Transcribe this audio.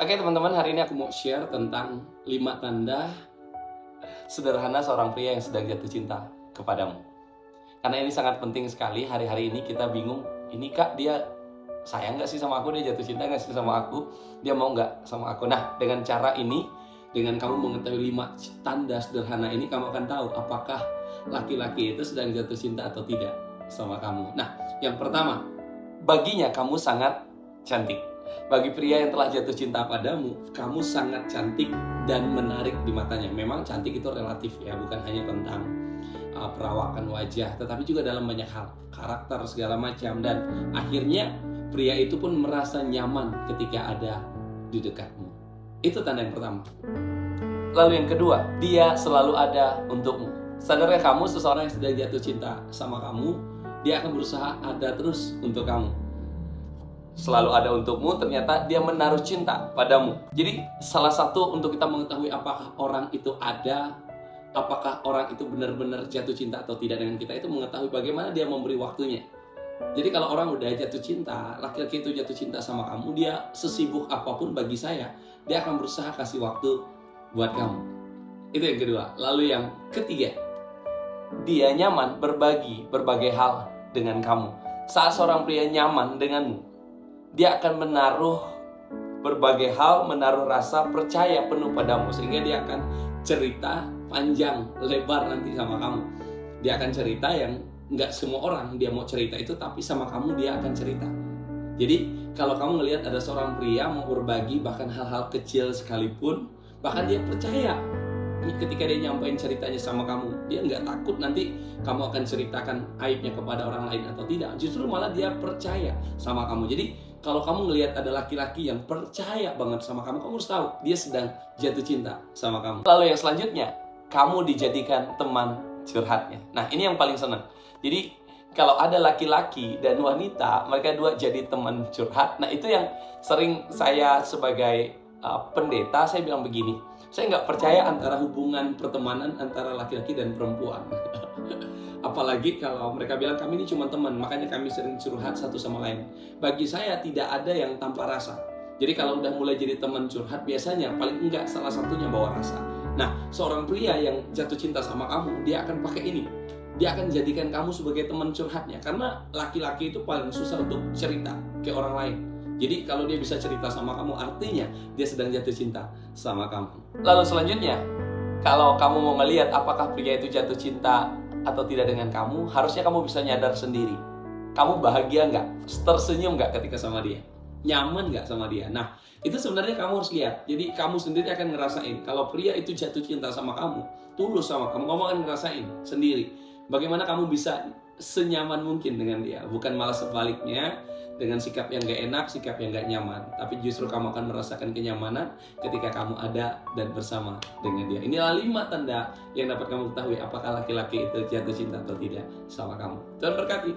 Oke teman-teman, hari ini aku mau share tentang 5 tanda sederhana seorang pria yang sedang jatuh cinta kepadamu. Karena ini sangat penting sekali. Hari-hari ini kita bingung, ini kak dia sayang nggak sih sama aku, dia jatuh cinta nggak sih sama aku, dia mau nggak sama aku. Nah, dengan cara ini, dengan kamu mengetahui 5 tanda sederhana ini, kamu akan tahu apakah laki-laki itu sedang jatuh cinta atau tidak sama kamu. Nah, yang pertama, baginya kamu sangat cantik. Bagi pria yang telah jatuh cinta padamu, kamu sangat cantik dan menarik di matanya. Memang cantik itu relatif ya, bukan hanya tentang perawakan wajah, tetapi juga dalam banyak hal, karakter segala macam. Dan akhirnya pria itu pun merasa nyaman ketika ada di dekatmu. Itu tanda yang pertama. Lalu yang kedua, dia selalu ada untukmu. Sadarkah kamu, seseorang yang sedang jatuh cinta sama kamu, dia akan berusaha ada terus untuk kamu. Selalu ada untukmu, ternyata dia menaruh cinta padamu. Jadi salah satu untuk kita mengetahui apakah orang itu ada, apakah orang itu benar-benar jatuh cinta atau tidak dengan kita, itu mengetahui bagaimana dia memberi waktunya. Jadi kalau orang udah jatuh cinta, laki-laki itu jatuh cinta sama kamu, dia sesibuk apapun bagi saya, dia akan berusaha kasih waktu buat kamu. Itu yang kedua. Lalu yang ketiga, dia nyaman berbagi berbagai hal dengan kamu. Saat seorang pria nyaman denganmu, dia akan menaruh berbagai hal, menaruh rasa percaya penuh padamu, sehingga dia akan cerita panjang lebar nanti sama kamu. Dia akan cerita yang nggak semua orang dia mau cerita itu, tapi sama kamu dia akan cerita. Jadi kalau kamu ngelihat ada seorang pria mau berbagi bahkan hal-hal kecil sekalipun, bahkan dia percaya ketika dia nyampein ceritanya sama kamu, dia nggak takut nanti kamu akan ceritakan aibnya kepada orang lain atau tidak. Justru malah dia percaya sama kamu. Jadi kalau kamu ngelihat ada laki-laki yang percaya banget sama kamu, kamu harus tahu dia sedang jatuh cinta sama kamu. Lalu yang selanjutnya, kamu dijadikan teman curhatnya. Nah, ini yang paling senang. Jadi kalau ada laki-laki dan wanita, mereka dua jadi teman curhat. Nah, itu yang sering saya sebagai pendeta, saya bilang begini, saya nggak percaya antara hubungan pertemanan antara laki-laki dan perempuan. Apalagi kalau mereka bilang kami ini cuma teman, makanya kami sering curhat satu sama lain. Bagi saya tidak ada yang tanpa rasa. Jadi kalau udah mulai jadi teman curhat, biasanya paling enggak salah satunya bawa rasa. Nah, seorang pria yang jatuh cinta sama kamu, dia akan pakai ini. Dia akan jadikan kamu sebagai teman curhatnya. Karena laki-laki itu paling susah untuk cerita ke orang lain. Jadi kalau dia bisa cerita sama kamu, artinya dia sedang jatuh cinta sama kamu. Lalu selanjutnya, kalau kamu mau melihat apakah pria itu jatuh cinta atau tidak dengan kamu, harusnya kamu bisa nyadar sendiri. Kamu bahagia nggak? Tersenyum nggak ketika sama dia? Nyaman nggak sama dia? Nah, itu sebenarnya kamu harus lihat. Jadi kamu sendiri akan ngerasain. Kalau pria itu jatuh cinta sama kamu, tulus sama kamu, kamu akan ngerasain sendiri bagaimana kamu bisa senyaman mungkin dengan dia. Bukan malah sebaliknya, dengan sikap yang gak enak, sikap yang gak nyaman. Tapi justru kamu akan merasakan kenyamanan ketika kamu ada dan bersama dengan dia. Inilah 5 tanda yang dapat kamu ketahui apakah laki-laki itu jatuh cinta atau tidak sama kamu. Tuhan berkati.